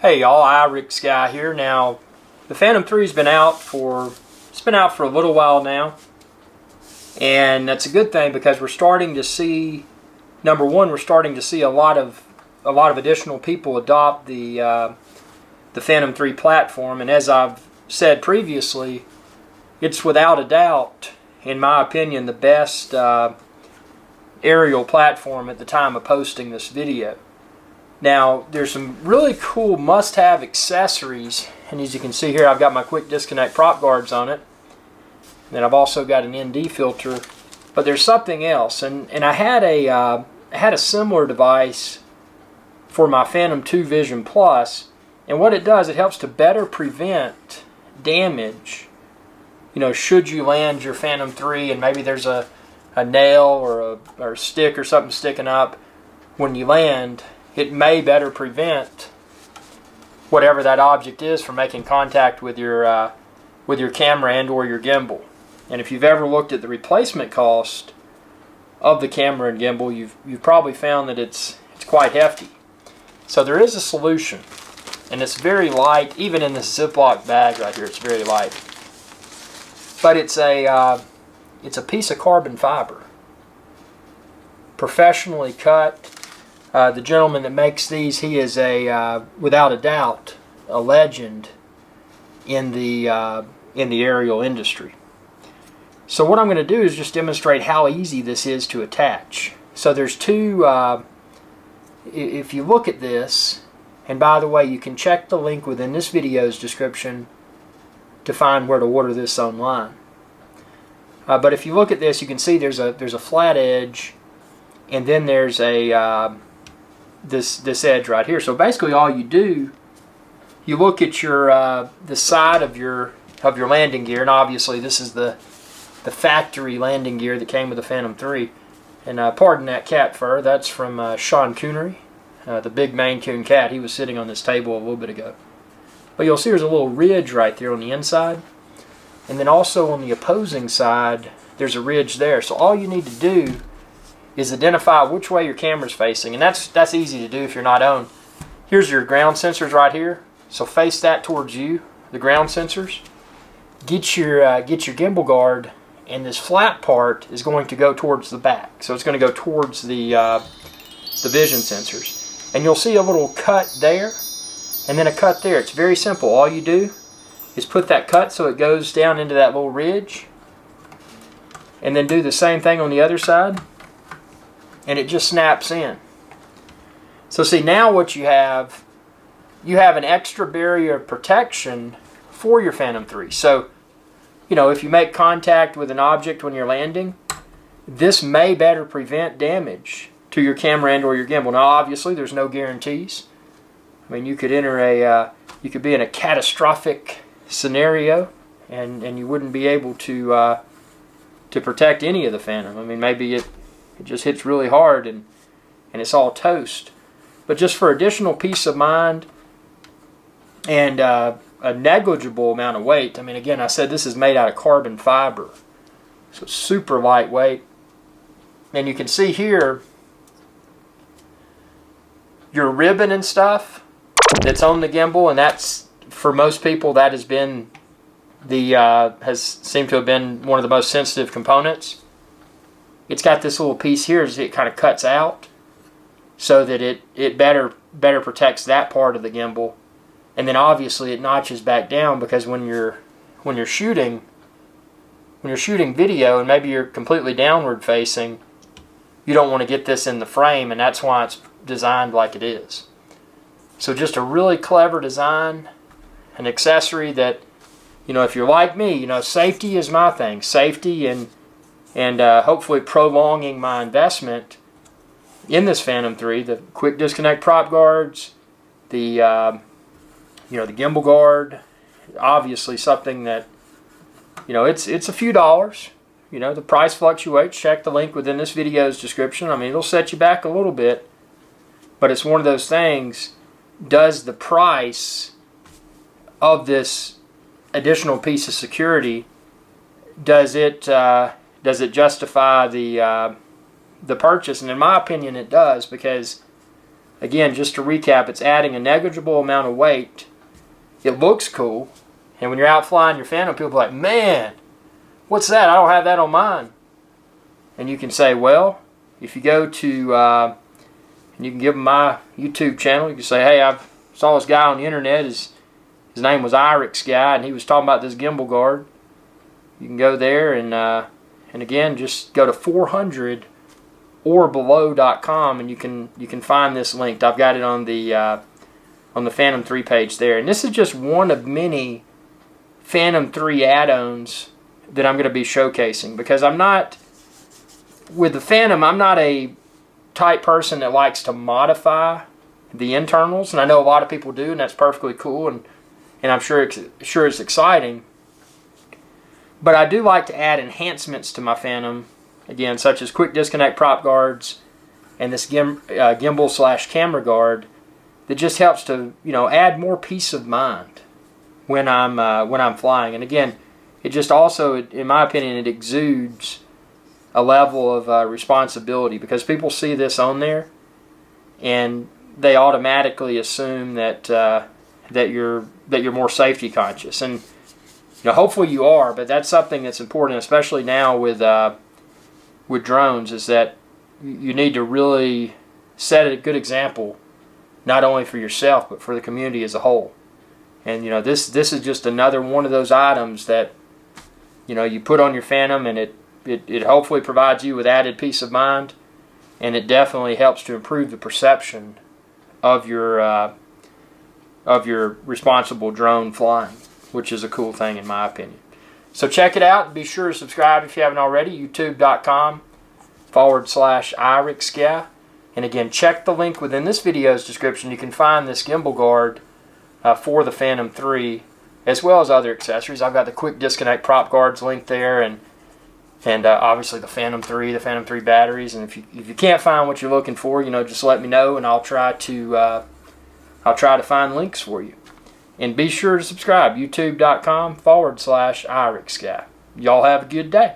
Hey y'all, iRick's guy here. Now, the Phantom 3's been out for a little while now, and that's a good thing because we're starting to see, number one, we're starting to see a lot of additional people adopt the Phantom 3 platform, and as I've said previously, it's without a doubt, in my opinion, the best aerial platform at the time of posting this video. Now, there's some really cool must-have accessories, and as you can see here, I've got my quick disconnect prop guards on it, and I've also got an ND filter, but there's something else, and I had a similar device for my Phantom 2 Vision Plus, and what it does, it helps to better prevent damage. You know, should you land your Phantom 3 and maybe there's a nail or a stick or something sticking up when you land, it may better prevent whatever that object is from making contact with your camera and or your gimbal. And if you've ever looked at the replacement cost of the camera and gimbal, you've probably found that it's quite hefty. So there is a solution, and it's very light. Even in this Ziploc bag right here, it's very light. But it's a piece of carbon fiber, professionally cut. The gentleman that makes these, he is without a doubt, a legend in the aerial industry. So what I'm going to do is just demonstrate how easy this is to attach. So there's two, if you look at this, and by the way, you can check the link within this video's description to find where to order this online. But if you look at this, you can see there's a flat edge, and then there's this edge right here. So basically, all you do, you look at your the side of your landing gear, and obviously this is the factory landing gear that came with the Phantom 3. And pardon that cat fur, that's from Sean Coonery, the big Maine Coon cat. He was sitting on this table a little bit ago. But you'll see there's a little ridge right there on the inside, and then also on the opposing side, there's a ridge there. So all you need to do is identify which way your camera's facing, and that's easy to do if you're not on. Here's your ground sensors right here, so face that towards you, the ground sensors. Get your gimbal guard, and this flat part is going to go towards the back, so it's going to go towards the vision sensors, and you'll see a little cut there, and then a cut there. It's very simple. All you do is put that cut so it goes down into that little ridge, and then do the same thing on the other side, and it just snaps in. So see, now what you have an extra barrier of protection for your Phantom 3. So, you know, if you make contact with an object when you're landing, this may better prevent damage to your camera and or your gimbal. Now obviously there's no guarantees. I mean, you could you could be in a catastrophic scenario and you wouldn't be able to protect any of the Phantom. I mean, maybe it just hits really hard and it's all toast. But just for additional peace of mind and a negligible amount of weight, I mean, again, I said this is made out of carbon fiber, so it's super lightweight. And you can see here your ribbon and stuff that's on the gimbal, and that's, for most people, that has been has seemed to have been one of the most sensitive components. It's got this little piece here as it kind of cuts out so that it better protects that part of the gimbal, and then obviously it notches back down because when you're shooting video and maybe you're completely downward facing, you don't want to get this in the frame, and that's why it's designed like it is. So just a really clever design, an accessory that, you know, if you're like me, you know, safety is my thing. Safety and hopefully prolonging my investment in this Phantom 3, the quick disconnect prop guards, the the gimbal guard, obviously something that, you know, it's a few dollars. You know, the price fluctuates. Check the link within this video's description. I mean, it'll set you back a little bit, but it's one of those things. Does the price of this additional piece of security, does it justify the purchase? And in my opinion, it does, because again, just to recap, it's adding a negligible amount of weight. It looks cool. And when you're out flying your Phantom, people are like, man, what's that? I don't have that on mine. And you can say, well, if you go to, and you can give them my YouTube channel, you can say, hey, I saw this guy on the internet, his name was Irix Guy, and he was talking about this gimbal guard. You can go there and again, just go to 400orbelow.com and you can find this linked. I've got it on the Phantom 3 page there. And this is just one of many Phantom 3 add-ons that I'm going to be showcasing, because with the Phantom, I'm not a type person that likes to modify the internals, and I know a lot of people do, and that's perfectly cool, and I'm sure it's exciting. But I do like to add enhancements to my Phantom, again, such as quick disconnect prop guards and this gimbal/camera guard that just helps to, add more peace of mind when I'm flying. And again, it just also, in my opinion, it exudes a level of responsibility, because people see this on there and they automatically assume that you're more safety conscious, and hopefully you are. But that's something that's important, especially now with drones, is that you need to really set a good example, not only for yourself but for the community as a whole. And this is just another one of those items that you put on your Phantom, and it hopefully provides you with added peace of mind, and it definitely helps to improve the perception of your responsible drone flying, which is a cool thing in my opinion. So check it out. Be sure to subscribe if you haven't already. youtube.com/IrixGuy. And again, check the link within this video's description. You can find this gimbal guard for the Phantom 3, as well as other accessories. I've got the quick disconnect prop guards linked there, and obviously the Phantom 3 batteries. And if you can't find what you're looking for, just let me know, and I'll try to find links for you. And be sure to subscribe, youtube.com/IrixGuy. Y'all have a good day.